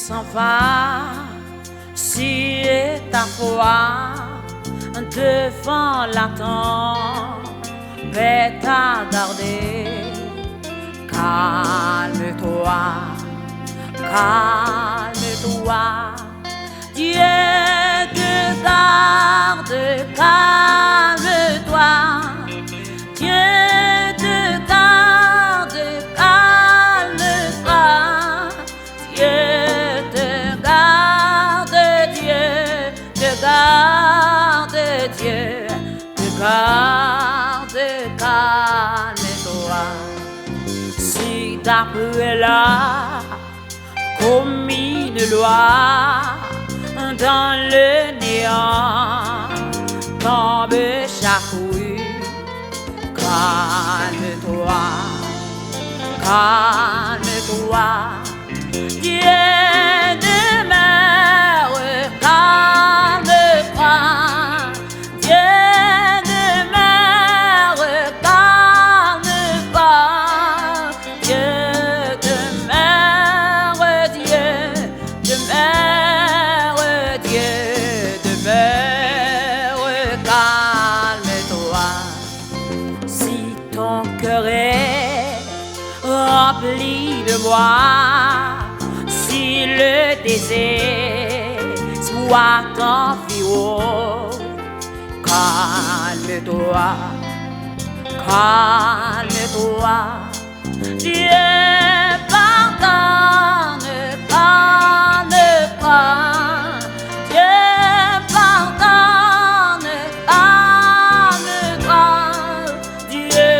s'en va, si ta foi devant la tempête à garder, calme-toi, calme-toi, Dieu te garde, calme-toi, Dieu te garde, calme-toi, Dieu te garde, Dieu te garde, Dieu te garde, calme-toi. Si d'après la commis une loi dans le néant, tombe chaque rue, calme-toi, calme-toi, Dieu demeure, calme-toi, Dieu demeure, calme-toi, Dieu demeure, Dieu demeure, Dieu demeure, calme-toi. Si ton cœur est rempli de moi, si le désespoir t'environne, calme-toi, calme-toi, Dieu pardonne, calme-toi, Dieu pardonne, calme-toi, Dieu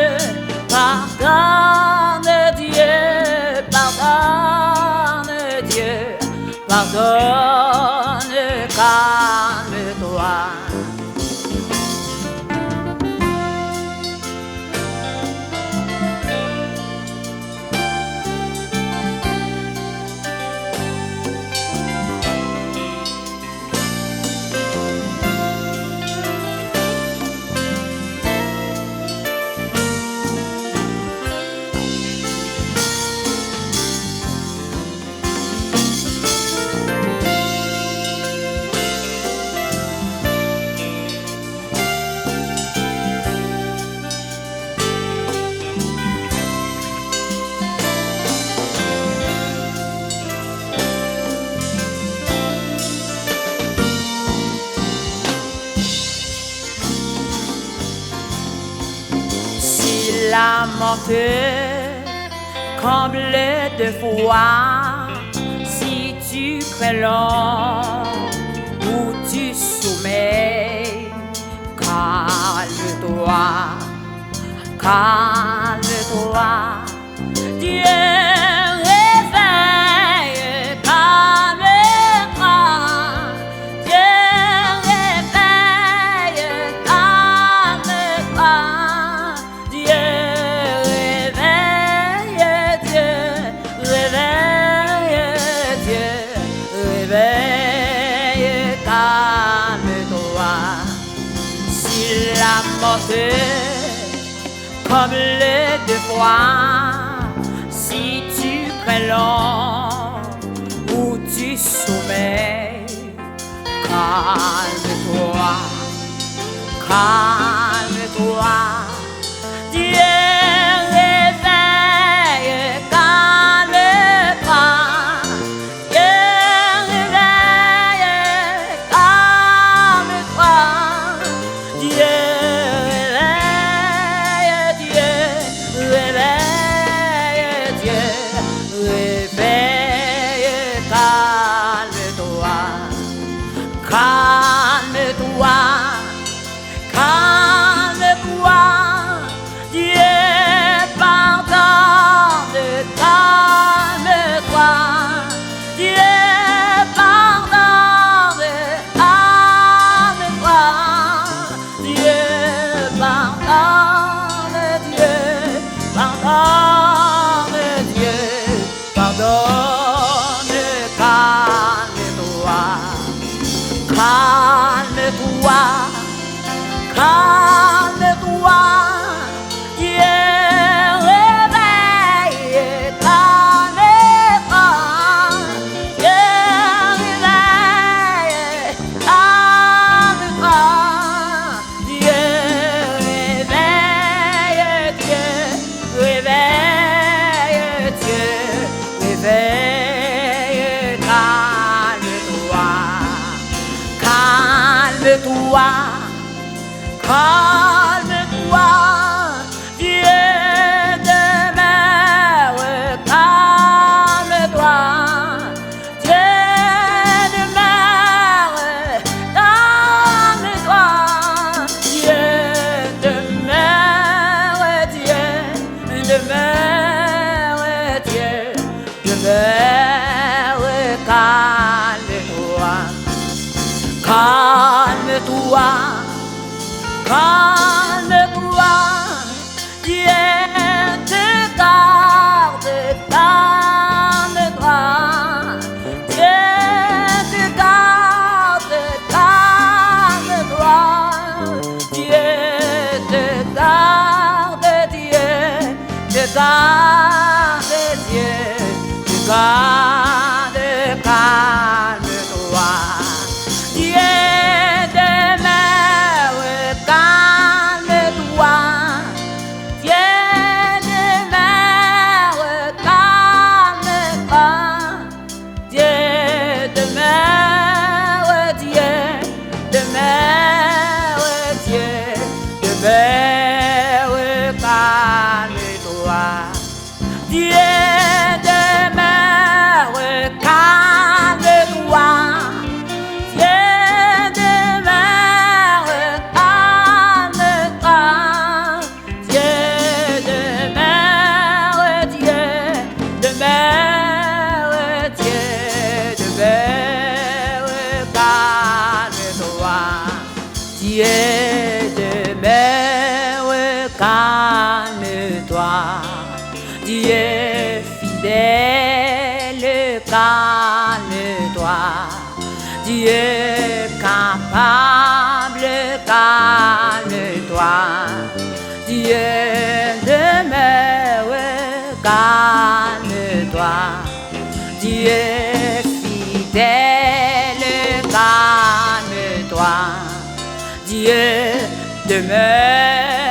pardonne, Dieu pardonne, Dieu pardonne, calme-toi. La mort te comble de foi, si tu crains l'homme ou tu soumets, calme-toi, calme-toi, Dieu réveille, calme-toi, Dieu réveille, calme-toi, Dieu la mort comme le devoir, si tu crains l'homme ou tu soumets, calme-toi, calme-toi, Dieu réveille, calme-toi, Dieu réveille, calme-toi, Dieu calme-toi, calme-toi, Dieu pardonne, calme-toi, Dieu pardonne, calme-toi, Dieu pardonne, Dieu pardonne, Dieu pardonne, calme-toi. Calme-toi, calme-toi, Dieu réveille, calme-toi, Dieu calme-toi, calme-toi, Dieu demeure, calme-toi, Dieu demeure, calme-toi, Dieu demeure, Dieu demeure, Dieu demeure, calme-toi. Calme-toi, calme-toi, Dieu te garde, calme-toi, Dieu te garde, calme-toi, Dieu te garde, Dieu te garde, Dieu te garde, calme-toi. Dieu demeure, calme-toi. Dieu demeure, calme-toi. Dieu demeure, Dieu demeure, Dieu demeure, calme-toi. Dieu demeure, calme-toi. Dieu demeure, calme-toi. Dieu fidèle, calme-toi. Dieu capable, calme-toi. Dieu demeure, calme-toi. Dieu fidèle, calme-toi. Dieu demeure.